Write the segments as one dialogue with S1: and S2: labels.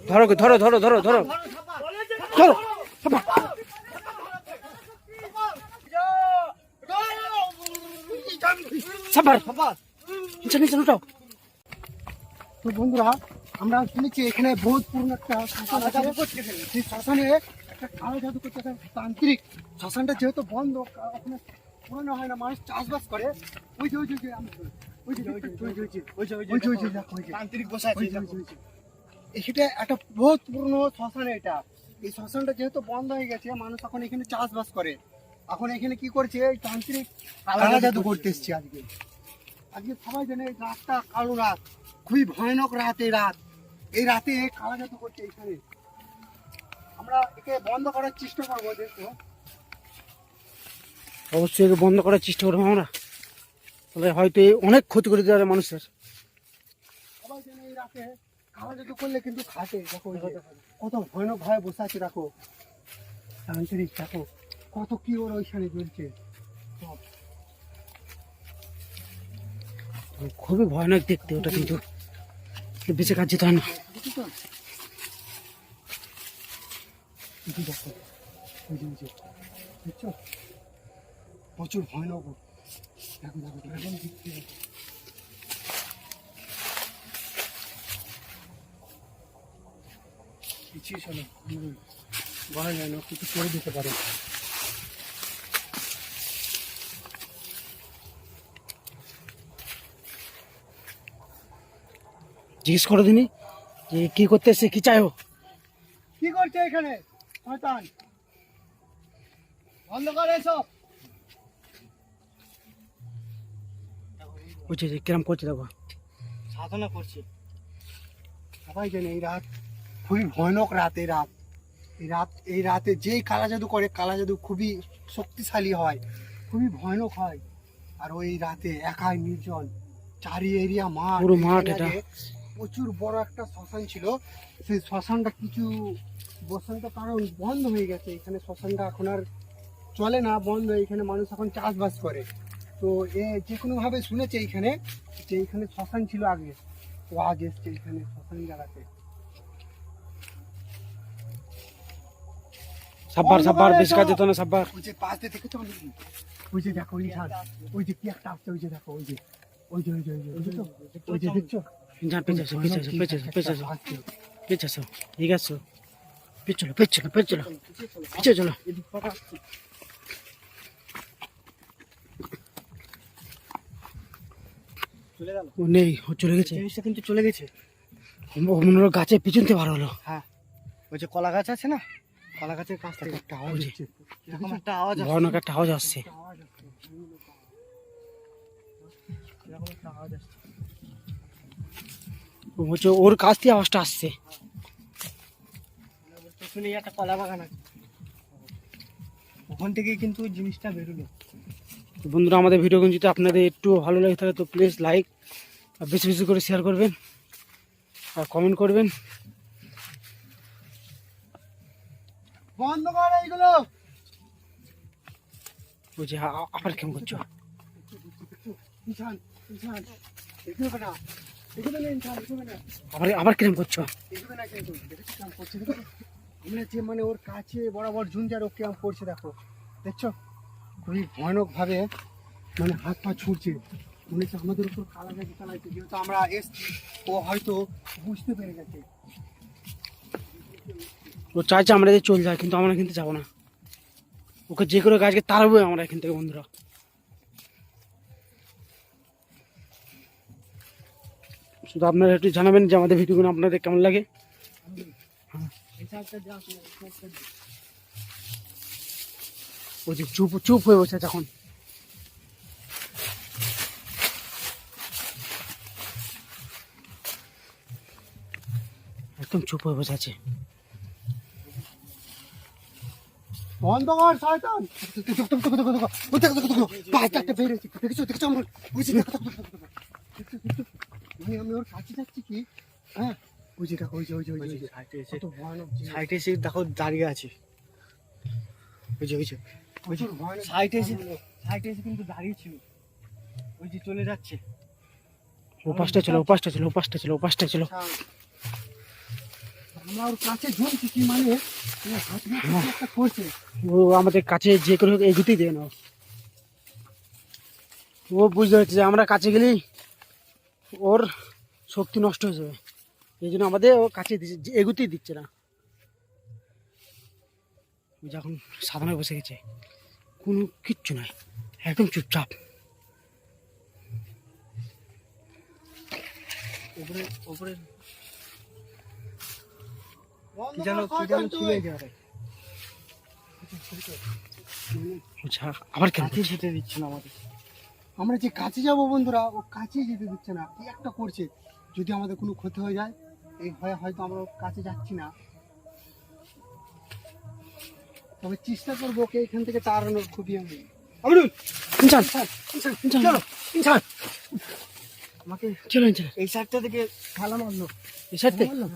S1: ধরো ধরো ধরো ধরো ধরো ধরো সাবার নিচে নিচে উঠাও।
S2: তো বন্ধুরা, আমরা শুনেছি এখানে বহুত পুরনো একটা শ্মশান আছে। সেই শ্মশানে একটা কালো জাদু করতে একটা তান্ত্রিক। শ্মশানটা যেহেতু বন্ধ, ওখানে পুরনো হয় না, মানুষ চাষবাস করে। ওই যে ওই যে তান্ত্রিক বসে আছে। এটা একটা বহুত পুরনো শ্মশান। এটা এই শ্মশানটা যেহেতু বন্ধ হয়ে গেছে, মানুষ এখন এখানে চাষবাস করে। এখন এখানে কি করছে, এই তান্ত্রিক কালো জাদু করতে এসছে। আজকে আজকে সবাই জানে এই রাতটা কালো রাত, খুবই ভয়ানক রাত। এই রাতে কালো জাদু করছে এখানে। আমরা একে বন্ধ করার চেষ্টা করবো। দেখো,
S1: অবশ্যই একে বন্ধ করার চেষ্টা করবো আমরা, তাহলে হয়তো অনেক ক্ষতি করে দেওয়া মানুষের।
S2: সবাই জানে এই রাতে কালো জাদু করলে কিন্তু খাটে। দেখো কত ভয়ানক ভাবে বসে আছে। দেখো তান্ত্রিক, দেখো কত কি ওর ওইখানে চলছে।
S1: খুবই ভয়ানক দেখতে ওটা, কিন্তু বেঁচে কাজ যেতে হয় না।
S2: প্রচুর ভয়ানক। দেখো দেখো একদম পিছিয়ে চলো, বলা যায় না, কিছু করে দিতে পারে।
S1: জিজ্ঞেস করো দিনি যে কি করতে এসে, কি চাইও।
S2: কি করছে এখানে শয়তান? বন্ধ করে এসব।
S1: বুঝছে যে কিরম করছে, দেখো
S2: সাধনা করছে। সবাই জানে এই রাত খুবই ভয়ানক রাত। এই রাতে যেই কালা জাদু করে, কালা জাদু খুবই শক্তিশালী হয়, খুবই ভয়ানক হয়। আর ওই রাতে একাই নির্জন চারি এরিয়া মাঠ,
S1: পুরো মাঠ। এটা
S2: প্রচুর বড় একটা শ্মশান ছিল। সেই শ্মশানটা কিছু বসন্ত কারণ বন্ধ হয়ে গেছে। এখানে শ্মশানটা এখন আর চলে না, বন্ধ। এখানে মানুষ এখন চাষবাস করে। তো যে কোনো ভাবে শুনেছে এইখানে যে এইখানে শ্মশান ছিল আগে। তো আজ এসছে এখানে শ্মশান জায়গাতে।
S1: সাব্বার সাব্বার বেশি কাজ যেত না, সাব্বার।
S2: ওই যে পাশ দিয়ে দেখেছো, ওই যে দেখো ওই ঝাড়, ওই যে কি একটা আসছে, ওই যে দেখো, ওই যে ওই যে ওই যে ওই যে ওই যে দেখছো।
S1: যা পেছে আসো, পেছে আসো, পেছে আসো, পেছে আসো, পেছে আসো, ঠিক আছে, পেছলো পেছলো পেছলো পিছে চলো। ও নেই, ও চলে গেছে।
S2: জিনিসটা কিন্তু চলে গেছে।
S1: মনে হলো গাছের পিছনতে বার হলো।
S2: হ্যাঁ, ওই যে কলা গাছ আছে না, কলা গাছের কাছ থেকে একটা আওয়াজ হচ্ছে। এরকম একটা আওয়াজ আসছে,
S1: ভয়ানক একটা আওয়াজ আসছে।
S2: এরকম একটা আওয়াজ আসছে।
S1: হচ্ছে ওর কাছ থেকে আওয়াজটা আসছে।
S2: শুনে একটা কলা বাগান আছে, ওখান থেকে কিন্তু জিনিসটা বেরোলো।
S1: তো বন্ধুরা, আমাদের ভিডিও যদি আপনাদের একটু ভালো লাগে থাকে তো প্লিজ লাইক আর বেশি বেশি করে শেয়ার করবেন আর কমেন্ট করবেন।
S2: বন্ধ করে এইগুলো।
S1: বুঝি আবার কেমন করছো? আবার আবার কিরম করছো?
S2: আমরা যে মানে ওর কাছে বরাবর ঝুঞ্ঝার ও কেমন করছে দেখো, দেখছো খুবই ভয়ানক ভাবে মানে হাত পা ছুটছে। মনে হচ্ছে আমাদের উপর কালা গাড়ি চালাইছে। যেহেতু আমরা এসছি, ও হয়তো বুঝতে পেরে গেছে।
S1: ও চাইছে আমরা যে চলে যায়, কিন্তু আমরা কিন্তু যাবো না। ওকে যে করে গাছকে তাড়াবো আমরা এখান থেকে বন্ধুরা। শুধু আপনারা একটু জানাবেন যে আমাদের ভিডিওগুলো আপনাদের কেমন লাগে। ও যে চুপ চুপ হয়ে বসে আছে এখন। একদম চুপ হয়ে বসে আছে।
S2: বন্ধ কর শয়তান। আমি ওর কাছে যাচ্ছি কি, হ্যাঁ ওই যে দেখো, ওই যে ওই যে ওই যে সাইডে এসে দেখো দাঁড়িয়ে আছে। ওই যে ওই যে ওই যে সাইডে এসে কিন্তু দাঁড়িয়ে ছিল। ওই যে চলে যাচ্ছে।
S1: ও পাশটা ছিল, ও পাশটা ছিল, ও পাশটা ছিল, ও পাশটা ছিল।
S2: আমরা ওর কাছে ঝুলছি কি মানে ও হাত দিয়ে কিছু একটা করছে।
S1: ও আমাদের কাছে যে করে হোক এগুতেই দেবে না ও। ও বুঝতে পারছে যে আমরা কাছে গেলেই ওর শক্তি নষ্ট হয়ে যাবে, এই জন্য আমাদের ও কাছে দিচ্ছে, এগুতেই দিচ্ছে না। ও যখন সাধনায় বসে গেছে, কোনো কিচ্ছু নাই, একদম চুপচাপ।
S2: উপরে উপরে
S1: কি যেন ছিল এই জায়গাটায়। আচ্ছা, আবার কেন
S2: কাছে যেতে দিচ্ছে না আমাদের। আমরা যে কাছে যাব বন্ধুরা, ও কাছে যেতে দিচ্ছে না, কি একটা করছে। যদি আমাদের কোনো ক্ষতি হয়ে যায়, এই ভয়ে হয়তো আমরা ওর কাছে যাচ্ছি না। তবে চেষ্টা করবো ওকে এখান থেকে তাড়ানোর, খুবই আমি। আমরুল,
S1: ইনসান,
S2: চলো ইনসান, আমাকে
S1: চলো ইনসান,
S2: এই সাইডটা থেকে খেলা মারলো।
S1: এই সাইড থেকে
S2: মারলো?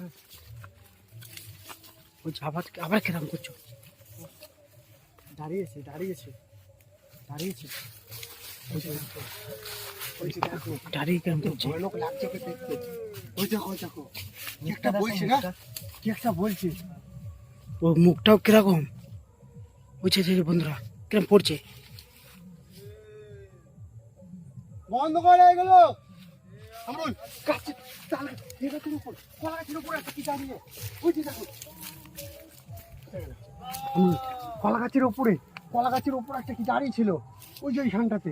S1: ওই যে আবার আবার কেরাম করছো,
S2: দাঁড়িয়েছে দাঁড়িয়েছে দাঁড়িয়েছে। ওই যে দেখো,
S1: দাঁড়িয়ে কেরাম করছে।
S2: ভয়ানক লাগছে ওকে দেখতে। ওই দেখো ওই দেখো, কি একটা বলছে না, কি একটা বলছে।
S1: ও মুখটাও কিরকম, বুঝছে যে বন্ধুরা কিরকম পড়ছে।
S2: বন্ধ করে এগুলো। আমরুল, কাছে চালা, এই গাছের উপর, কলা গাছের উপর একটা কি দাঁড়িয়ে, ওই যে দেখো। কলা গাছের উপরে, কলা গাছের উপর একটা কি দাঁড়িয়ে ছিল, ওই যে ওইখানটাতে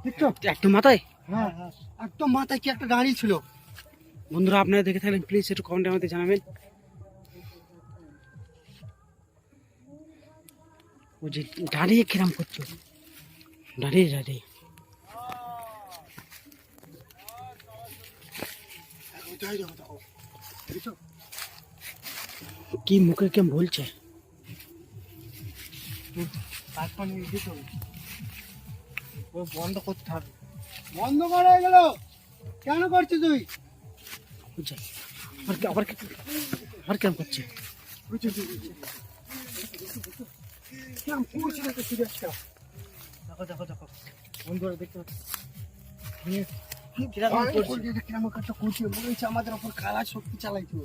S2: দেখছো?
S1: একটু মাথায়।
S2: হ্যাঁ হ্যাঁ, একদম মাথায় কি একটা দাঁড়িয়ে ছিল।
S1: বন্ধুরা আপনারা দেখে থাকলেন প্লিজ একটু কমেন্টে আমাদের জানাবেন। ও যে দাঁড়িয়ে কিরাম করছো, দাঁড়িয়ে দাঁড়িয়ে
S2: ওইটাই দেখো, দেখো দেখছো?
S1: কি মুখে কেমন বলছে।
S2: কাজ পানি দিতে হবে, ও বন্ধ করতে হবে। বন্ধ করে এগুলো, কেন করছিস তুই?
S1: বুঝছে আবার আবার আবার কেমন করছে।
S2: কেমন করছে দেখো, সিরিয়াসটা দেখো দেখো দেখো বন্ধুরা, দেখতে পাচ্ছি কিরকম করছে, কিরকম একটা করছে। মনে হচ্ছে আমাদের ওপর কালা শক্তি চালাইছে।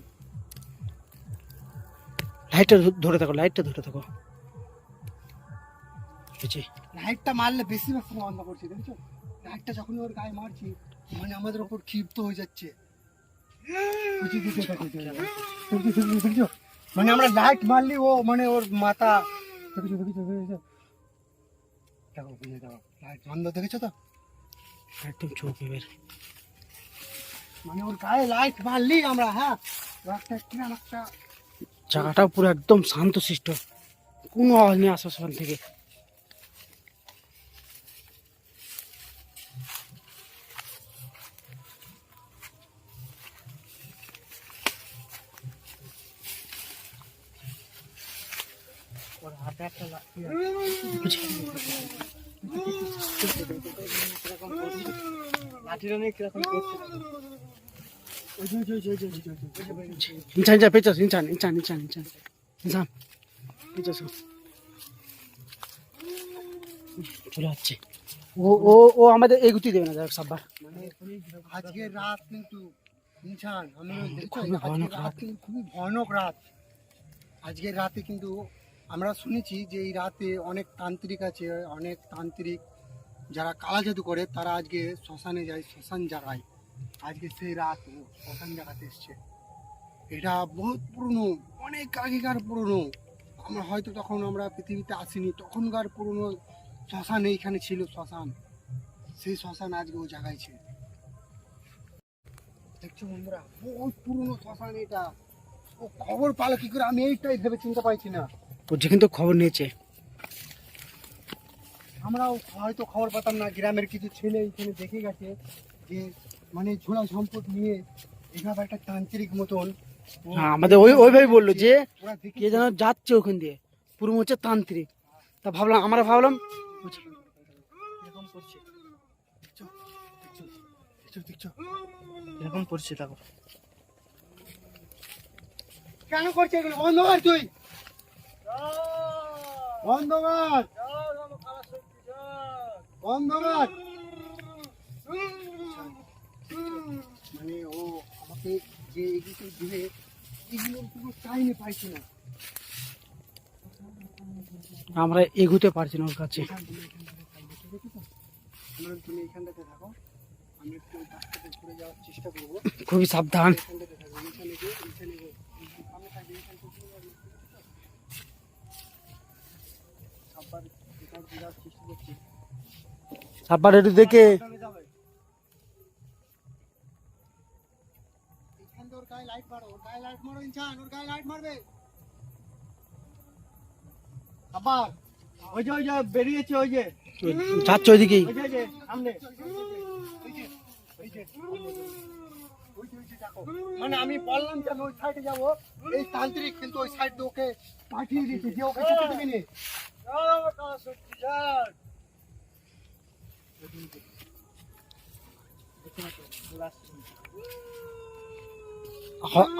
S1: লাইটটা ধরে থাকো, লাইটটা ধরে থাকো। বুঝছে
S2: লাইটটা মারলে বেশি বেশি বন্ধ করছে, দেখছো? লাইটটা যখন ওর গায়ে মারছি, মানে আমাদের ওপর ক্ষিপ্ত হয়ে যাচ্ছে। দেখছো? মানে আমরা লাইট মারলি ও মানে ওর মাথা, দেখেছো দেখেছো দেখেছো? দেখো বুঝে দাও, লাইট বন্ধ, দেখেছো তো?
S1: একদম চোখ এবার,
S2: মানে ওর গায়ে লাইট মারলি আমরা, হ্যাঁ রাস্তা কিরকম একটা।
S1: জায়গাটা পুরো একদম শান্ত শিষ্ট, কোনো আওয়াজ নেই আশেপাশ থেকে।
S2: ওর হাতে একটা লাঠি
S1: বুঝছে
S2: লাঠিটা নিয়ে কিরকম করছে।
S1: ইনসান যা পেছাস, ইনসান ইনসান ইনসান ইনসান ইনসান পেছাস, চলে যাচ্ছে। ও ও ও আমাদের এগুতি দেবে না, যাক সাব্বার।
S2: মানে আজকের রাত কিন্তু ইনসান, আমি দেখছো
S1: খুবই ভয়ানক
S2: আজকের রাত
S1: রাত।
S2: কিন্তু খুবই ভয়ানক রাত। আজকের রাতে কিন্তু আমরা শুনেছি যে এই রাতে অনেক তান্ত্রিক আছে, অনেক তান্ত্রিক যারা কালা জাদু করে, তারা আজকে শ্মশানে যায়, শ্মশান জাগায়। আজকে সেই রাত ও শ্মশান জাগাতে এসছে। এটা বহুত পুরনো, অনেক আগেকার পুরনো। আমরা হয়তো তখন আমরা পৃথিবীতে আসিনি, তখনকার পুরনো শ্মশান এইখানে ছিল, শ্মশান। সেই শ্মশান আজকে ও জাগাইছে, দেখছো বন্ধুরা? বহুত পুরনো শ্মশান এটা। ও খবর পালো কি করে, আমি এইটাই ভেবে চিনতে পারছি না।
S1: ও যে কিন্তু খবর নিয়েছে।
S2: আমরাও হয়তো খবর পেতাম না, গ্রামের কিছু ছেলে এখানে দেখে গেছে যে মানে ঝোলা সম্পদ নিয়ে এভাবে একটা তান্ত্রিক মতন
S1: হ্যাঁ, আমাদের ওইভাবে বললো যে
S2: ওরা দেখে
S1: কে যেন যাচ্ছে ওখান দিয়ে, পুরো হচ্ছে তান্ত্রিক। তা ভাবলাম, আমরা ভাবলাম
S2: এরকম করছে, দেখছো দেখছো দেখছো দেখছো
S1: এরকম করছে। দেখো
S2: কেন করছে এগুলো? বন্ধ কর তুই, বন্ধ কর, বন্ধ কর। মানে ও আমাকে যে এগিয়ে দিবে, এগুলোর কোনো টাইমে পাইছি না।
S1: আমরা এগোতে পারছি না ওর কাছে।
S2: তুমি এখানটাতে থাকো, আমি একটু রাস্তাতে ঘুরে যাওয়ার চেষ্টা করবো।
S1: খুবই সাবধান।
S2: এখানটাতে থাকো, এখানে গিয়ে সামনে থাকবে, এখান থেকে আবার এখানে যাওয়ার চেষ্টা করছি।
S1: সাব্বার একটু দেখে।
S2: এখানে যাবে, এখান থেকে ওর গায়ে লাইট মারো, ওর গায়ে লাইট মারো ইনসান, ওর গায়ে লাইট মারবে। আবার ওই যে বেরিয়েছে, ওই যে
S1: যাচ্ছে ওইদিকেই।
S2: ওই যে সামনে, ওই যে ওই যে দেখো। মানে আমি বললাম যে আমি ওই সাইডে যাবো, এই তান্ত্রিক কিন্তু ওই সাইড দিয়ে ওকে পাঠিয়ে দিয়েছে যে ওকে যেতে দেবে না।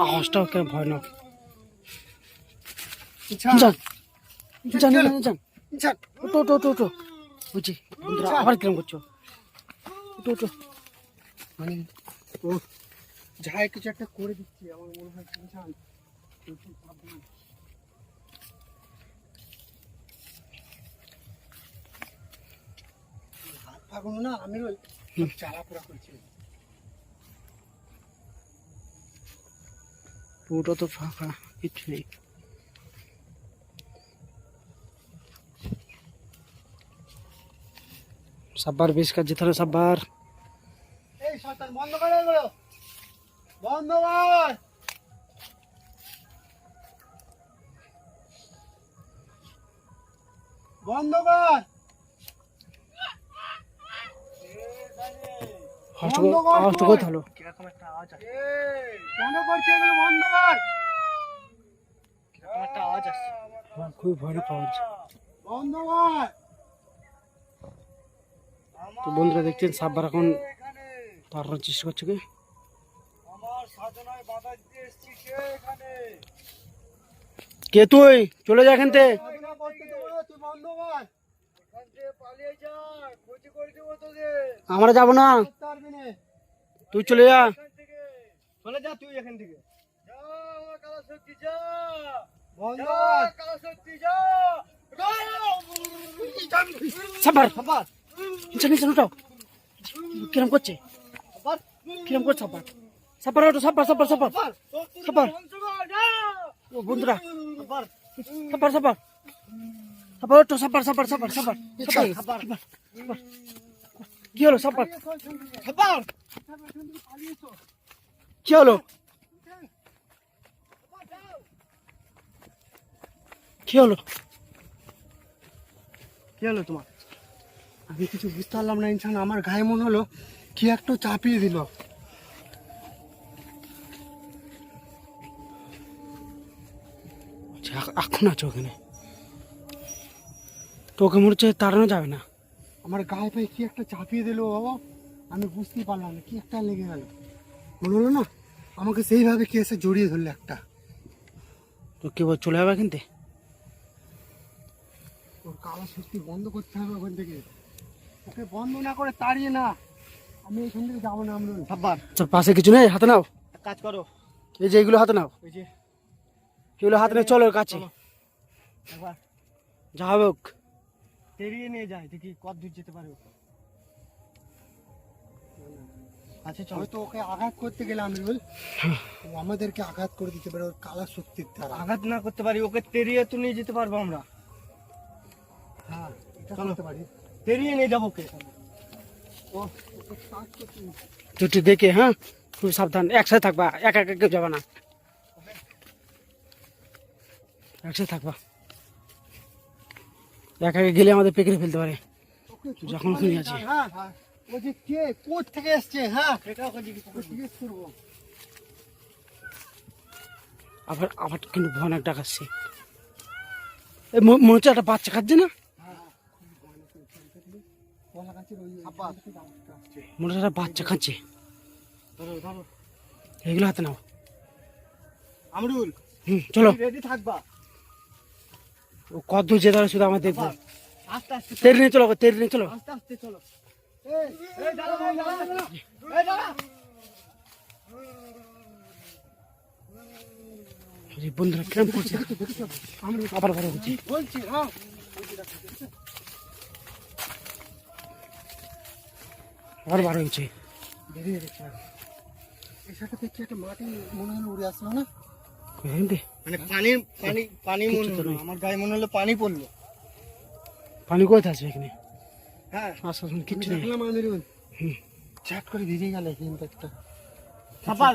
S1: আওয়াজটাও কেন ভয়ানক।
S2: ইনসান,
S1: যান যান যান,
S2: ইনসান,
S1: ওটো ওটো ওটো ওটো। বুঝছি বন্ধুরা, আবার কিরম করছো? ওটো ওটো।
S2: মানে ও যাই কিছু একটা করে দিচ্ছি আমার মনে হয়। ইনসান একটু সাবধান। হাত পাগুলো না আমি ওই চালাপোড়া করছি।
S1: পুরোটা তো ফাঁকা, কিছু নেই। সাব্বার বেশ কাজ যেতে হবে। সাব্বার
S2: এই শয়তান বন্ধ করে এগুলো, বন্ধ কর। বন্ধ কর।
S1: আওয়াজটা কোথায় হলো?
S2: কিরকম একটা আওয়াজ আসছে, কেন করছে এগুলো? বন্ধ কর। কিরকম একটা আওয়াজ আসছে,
S1: খুবই ভয়ানক আওয়াজ।
S2: বন্ধ কর।
S1: তো বন্ধুরা দেখছেন সাব্বার এখন তাড়ানোর চেষ্টা করছে কি।
S2: আমার সাধনায় বাধা দিতে এসেছি কে এখানে?
S1: কে তুই? চলে যা এখান থেকে।
S2: সাধনা করতে দেবো না, তুই বন্ধ কর। এখান থেকে পালিয়ে যা, ক্ষতি করে দেবো তোদের।
S1: আমরা যাবো না,
S2: করতে পারবি না।
S1: তুই চলে যা।
S2: এখান থেকে চলে যা, তুই এখান থেকে যা। আমার কালা শক্তি যা, বন্ধ কর। কালা শক্তি যা।
S1: সাব্বার
S2: সাব্বার,
S1: নিচে নিচে উঠাও। কিরম করছে?
S2: সাব্বার,
S1: কিরম করছে সাব্বার? সাব্বার ওঠো, সাব্বার সাব্বার সাব্বার সাব্বার। ও বন্ধুরা,
S2: সাব্বার,
S1: সাব্বার সাব্বার সাব্বার ওঠো, সাব্বার সাব্বার সাব্বার সাব্বার সাব্বার
S2: সাব্বার,
S1: সাব্বার। কি হলো সাব্বার?
S2: সাব্বার,
S1: কি হলো? কি হলো?
S2: কি হলো তোমার? আমি কিছু বুঝতে পারলাম না ইনসান, আমার গায়ে মনে হলো কি একটু চাপিয়ে দিল।
S1: এখন আছো ওখানে? তোকে মনে হচ্ছে তাড়ানো যাবে না।
S2: আমার গায়ে পায়ে কি একটা চাপিয়ে দিল বাবা, আমি বুঝতেই পারলাম না, কি একটা লেগে গেল মনে হলো না, আমাকে সেইভাবে কি এসে জড়িয়ে ধরলো একটা।
S1: তো কি বল, চলে যাবে এখান থেকে?
S2: ওর কালা শক্তি বন্ধ করতে হবে ওখান থেকে, ওকে বন্ধ না করে তাড়িয়ে না আমি এখান থেকে যাবো না। আমরা সাব্বার,
S1: তোর পাশে কিছু নেই? হাতে নাও।
S2: এক কাজ করো,
S1: এই যে এগুলো হাতে নাও,
S2: ওই যে
S1: এগুলো হাতে নিয়ে চলো ওর কাছে।
S2: একবার
S1: যা হবে হোক।
S2: তেড়িয়ে নিয়ে যায়, দেখি কত দূর যেতে পারে। আচ্ছা চলো, তো ওকে আঘাত করতে গেলে আমি বল ও আমাদেরকে আঘাত করে দিতে পারে ওর কালা শক্তির দ্বারা। আঘাত না করতে পারি, ওকে তেড়িয়ে তো নিয়ে যেতে পারবো আমরা। হ্যাঁ এটা করতে পারি, তেড়িয়ে নিয়ে যাবো ওকে। ও ওকে কাজ করতে
S1: তুই একটু দেখে, হ্যাঁ খুব সাবধান, একসাথে থাকবা, একা একা কেউ যাবে না, একসাথে থাকবা। একা একা গেলে আমাদের পেকড়ে ফেলতে পারে। যখন ওখানে আছি।
S2: হ্যাঁ হ্যাঁ, ও যে কে কোথা থেকে এসছে, হ্যাঁ সেটা ওকে জিজ্ঞেস করবো।
S1: আবার আবার কিন্তু ভয়ানক ডাক আসছে। এই মনে হচ্ছে একটা বাচ্চা খাচ্ছে না? মনে হচ্ছে একটা বাচ্চা খাচ্ছে।
S2: ধরো ধরো,
S1: এগুলো হাতে নাও।
S2: আমরুল
S1: চলো।
S2: রেডি থাকবা।
S1: ও কত দূর যেতে হবে শুধু আমার দেখবো।
S2: আস্তে আস্তে
S1: তেল নিয়ে চলো, তেল নিয়ে চলো।
S2: আস্তে আস্তে চলো। এই এই দাঁড়া দাঁড়া দাঁড়া, এই দাঁড়া।
S1: এই বন্ধুরা কিরম করছে আবার বড় হচ্ছে
S2: বলছি হ্যাঁ
S1: আবার বড় হচ্ছে
S2: বেরিয়ে গেছে এই সাথে দেখছি একটা মাটি মনে হলো উড়ে আসলো না
S1: এখানে
S2: মানে পানি মনে হলো আমার গায়ে মনে হলো পানি পড়লো
S1: পানি কোথায় আছে এখানে
S2: হ্যাঁ
S1: আচ্ছা কিচ্ছু নেই
S2: দেখলাম আমি
S1: হুম
S2: চ্যাট করে বেরিয়ে গেল কিন্তু একটা
S3: সাপার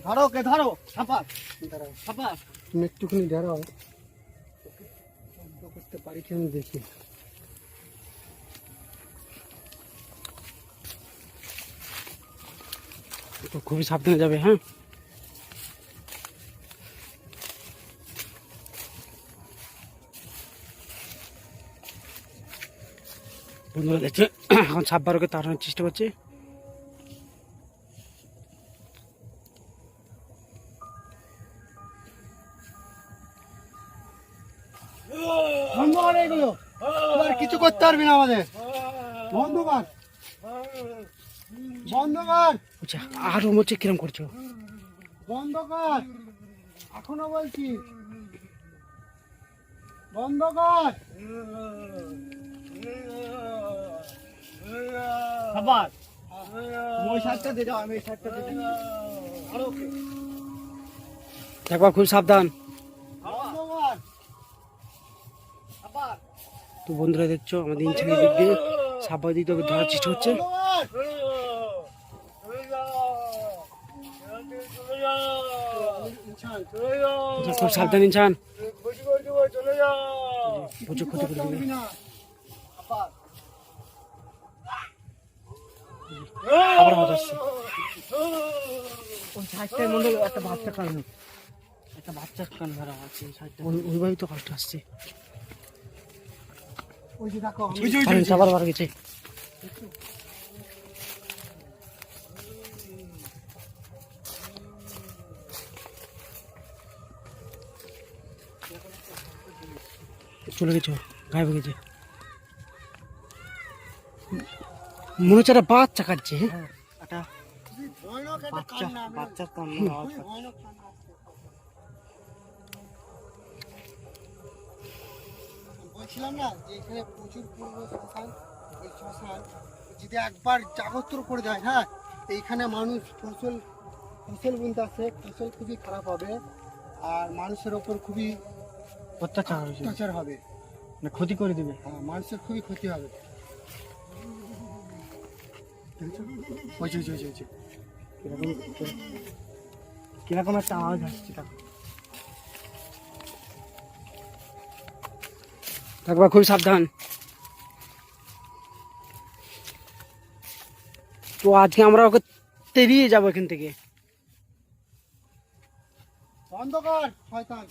S3: ধরো কে ধরো সাপার
S2: দাঁড়াও
S3: সাপার
S2: তুমি একটুখানি দাঁড়াও করতে পারি কি আমি দেখি
S1: তো খুবই সাবধানে যাবে হ্যাঁ বন্ধুরা দেখছে এখন সাপ বারোকে তাড়ানোর চেষ্টা করছে
S2: বন্ধ কর এগুলো আর কিছু করতে পারবি না আমাদের বন্ধ কর বন্ধ কর
S1: আচ্ছা আর ও হচ্ছে কিরম করছো
S2: বন্ধ কর এখনো বলছি বন্ধ কর
S3: সাপার ওই সাইডটা দিয়ে যাও আমি এই সাইডটা দিয়ে যাই ধরো কে
S1: দেখবা খুব সাবধান
S2: বন্ধ কর
S3: সাপার
S1: তো বন্ধুরা দেখছো আমাদের ইনসানের দিক দিয়ে সাপ বারো দিক দিয়ে ধরার চেষ্টা হচ্ছে
S2: বন্ধ কর ইনসান,
S1: আচ্ছা, খুব সাবধান ইনসান
S3: চলে যাও
S1: প্রচুর ক্ষতি করে দেবে
S2: করবি না
S3: সাপার
S1: আবার আওয়াজ আসছে
S3: ওই সাইডটার মধ্যে একটা বাচ্চা কান ধরা আছে এই সাইডটা
S1: ওইভাবেই তো কষ্ট আসছে
S2: ওই যে দেখো আমি
S1: আবার বার গেছে চলে গেছো গায়েব হয়ে গেছে মনে হচ্ছে একটা বাচ্চা কাটছে হ্যাঁ
S3: একটা
S2: ভয়ানক একটা
S3: বাচ্চা
S2: কান্না আমি-
S3: বাচ্চার কান্না আওয়াজ
S2: খুবই ভয়ানক কান্না আসছে। বলছিলাম না যে এখানে প্রচুর পূর্ব শ্মশান ওই শ্মশান যদি একবার জাগত্র করে যায় হ্যাঁ তো এইখানে মানুষ ফসল বুনতে আসে ফসল খুবই খারাপ হবে আর মানুষের ওপর খুবই
S3: অত্যাচার হয়েছে
S2: অত্যাচার হবে
S3: না ক্ষতি করে দিবে
S2: হ্যাঁ মানুষের খুবই ক্ষতি হবে দেখেছো? ওই যে, ওই যে, ওই যে, ওই যে।
S3: কিরকম একটা আওয়াজ আসছে দেখো
S1: থাকবা খুব সাবধান তো আজকে আমরা ওকে তেড়িয়ে যাবো এখান থেকে
S2: বন্ধ কর শয়তান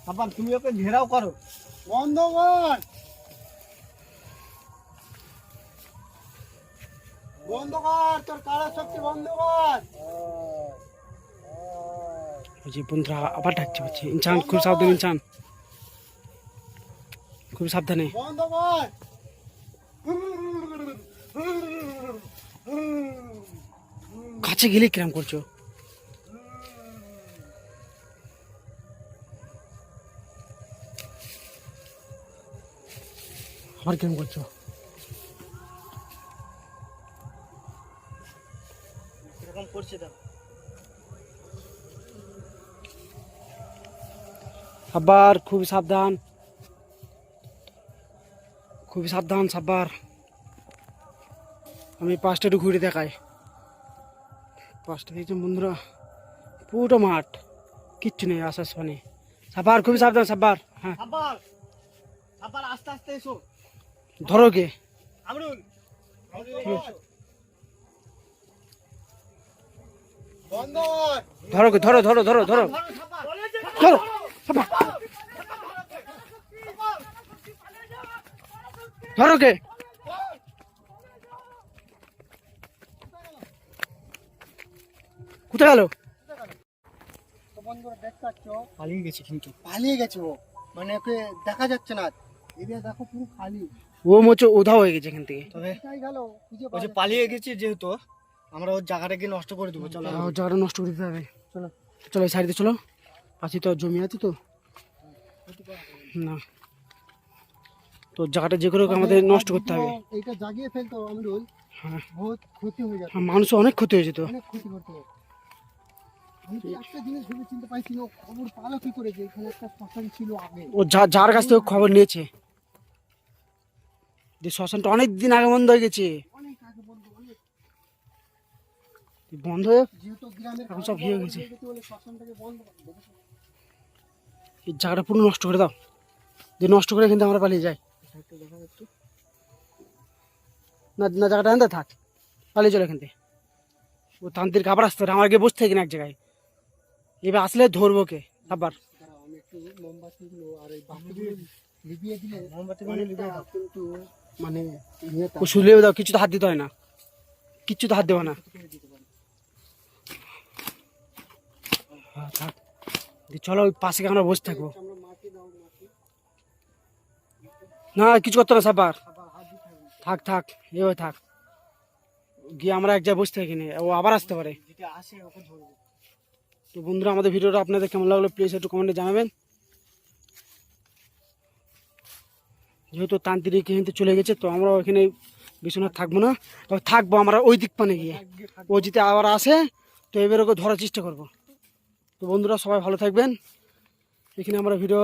S3: সাপার তুমি ওকে ঘেরাও করো
S2: বন্ধ কর বন্ধ কর তোর কারা শক্তি বন্ধ কর
S1: ওই যে বন্ধুরা আবার ডাকছে হচ্ছে ইনসান খুব সাবধান ইনসান খুব সাবধানে
S2: বন্ধ কর
S1: কাছে গেলে কিরম করছো আবার কিরম করছো
S3: কিরকম করছে দেখো
S1: আবার খুবই সাবধান সাব্বার আমি পাঁচটা একটু ঘুরে দেখাই পাঁচটা দেখছেন বন্ধুরা পুরো মাঠ কিচ্ছু নেই আসার মানে সাব্বার খুবই সাবধান সাব্বার হ্যাঁ
S3: সাপার সাপার আস্তে আস্তে এসো
S1: ধরো গে
S3: আমরুল
S2: বন্ধ কর
S1: ধরো গে ধরো ধরো ধরো ধরো ধরো সাব্বার ধরো গে কোথায় গেল
S2: তো বন্ধুরা দেখতে পাচ্ছ
S3: পালিয়ে গেছে কিন্তু
S2: পালিয়ে গেছে ও মানে ওকে দেখা যাচ্ছে না এরিয়া দেখো পুরো খালি
S1: ও মোচো উধাও হয়ে গেছে এখান থেকে
S3: তবে
S2: কোথায় গেল খুঁজে
S3: ওই
S2: পাওয়া
S3: যে
S2: যাচ্ছে
S3: পালিয়ে গেছে যেহেতু আমরা ওর জায়গাটাকে নষ্ট করে দেবো। চলো
S1: ওর জায়গাটা নষ্ট করে দিতে হবে।
S3: চলো।
S1: চলো এই সাইডে চলো, পাশে তো জমি আছে তো না, তো জায়গাটা যে করে হোক আমাদের নষ্ট করতে হবে।
S2: এইটা জাগিয়ে ফেলতো আমিরুল,
S1: হ্যাঁ,
S2: বহুত ক্ষতি হয়ে যাচ্ছে,
S1: মানুষের অনেক ক্ষতি হয়েছে তো।
S2: অনেক ক্ষতি করতো। আমি তো একটা জিনিস ভেবে চিনতে পাইছি না, ও খবর পালো কি করে যে এখানে একটা শ্মশান ছিল আগে।
S1: ও যার কাছ থেকে খবর নিয়েছে যে শ্মশানটা অনেক দিন আগে বন্ধ হয়ে গেছে,
S2: অনেক আগে বলবো, অনেক,
S1: বন্ধ হয়ে
S2: যেহেতু গ্রামের
S1: এখন সব ইয়ে হয়ে গেছে।
S2: বলে শ্মশানটাকে বন্ধ করে দেবে।
S1: এই জায়গাটা পুরো নষ্ট করে দাও, যে নষ্ট করে কিন্তু আমরা পালিয়ে যাই। না না, জায়গাটা আনতে থাক, পালিয়ে চলে এখান থেকে। ও তান্ত্রিক আবার আসতে পারে, আমার গিয়ে বসতে থাকি না এক জায়গায়, এবার আসলে ধরবো কে আবার।
S2: দাঁড়াও, আমি একটু মোমবাতিগুলো আর এই বাতিগুলো লিভিয়ে দিলে
S3: মোমবাতিগুলো লিভিয়ে দাও।
S2: কিন্তু মানে ইয়েটা
S1: ও শুলেও দাও, কিছু তো হাত দিতে হয় না, কিচ্ছু তো হাত দেবো না। হ্যাঁ, থাক। দিয়ে চলো ওই পাশে গিয়ে আমরা বসে থাকবো।
S2: আমরা মাটি দাও, মাটি
S1: না কিছু করতে না সাবার,
S2: আবার হাত দিতে হবে।
S1: থাক থাক, এভাবে থাক, গিয়ে আমরা এক জায়গায় বসে থাকি না, ও আবার আসতে পারে।
S3: যেটা আসে ওকে ধরবো।
S1: তো বন্ধুরা, আমাদের ভিডিওটা আপনাদের কেমন লাগলো প্লিজ একটু কমেন্টে জানাবেন। যেহেতু তান্ত্রিক কিন্তু চলে গেছে, তো আমরা ওখানে বিছানা থাকবো না, থাকবো আমরা ওই দিক পানে গিয়ে। ও যদি আবার আসে তো এবার ওকে ধরার চেষ্টা করবো। তো বন্ধুরা সবাই ভালো থাকবেন, এখানে আমরা ভিডিও